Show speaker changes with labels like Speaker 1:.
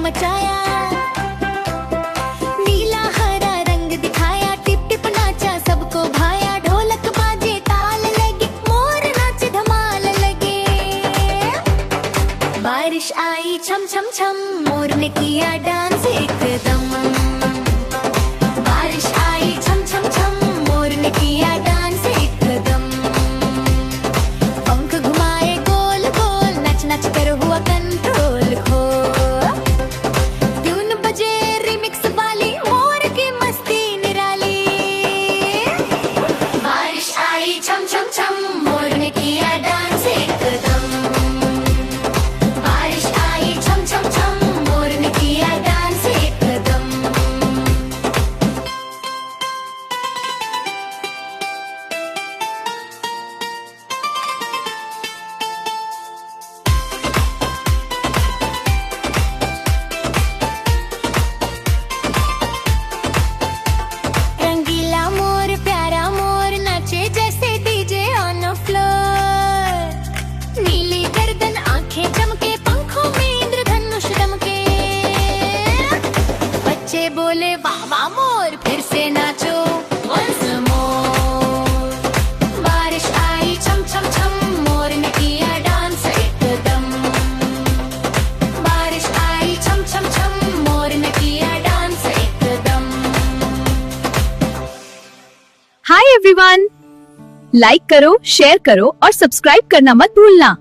Speaker 1: मचाया, नीला हरा रंग दिखाया, टिप टिप नाचा सबको भाया, ढोलक बाजे ताल लगे, मोर नाचे धमाल लगे। बारिश आई छम छम छम, मोर ने किया डांस एकदम। बारिश आई छम छम छम, मोर ने किया डांस एकदम। पंख घुमाए गोल गोल, नच नच कर हुआ कंट्रोल खो। ट्यून बजे रिमिक्स वाली, मोर की मस्ती निराली। बारिश आई छम छम छम, मोर ने किया डांस एकदम। बारिश आई छम छम छम, मोर ने किया डांस एकदम। रंगीला मोर प्यारा मोर नाचे जैसे डीजे ऑन अ फ्लोर। नीली गर्दन आंखें चमके, पंखों में इंद्रधनुष दमके। बच्चे बोले वाह वाह मोर, फिर से नाचो once more। बारिश आई छम छम छम, मोर ने किया डांस एकदम। बारिश आई छम छम छम, मोर ने किया डांस एकदम।
Speaker 2: हाय एवरीवन, लाइक करो, शेयर करो और सब्सक्राइब करना मत भूलना।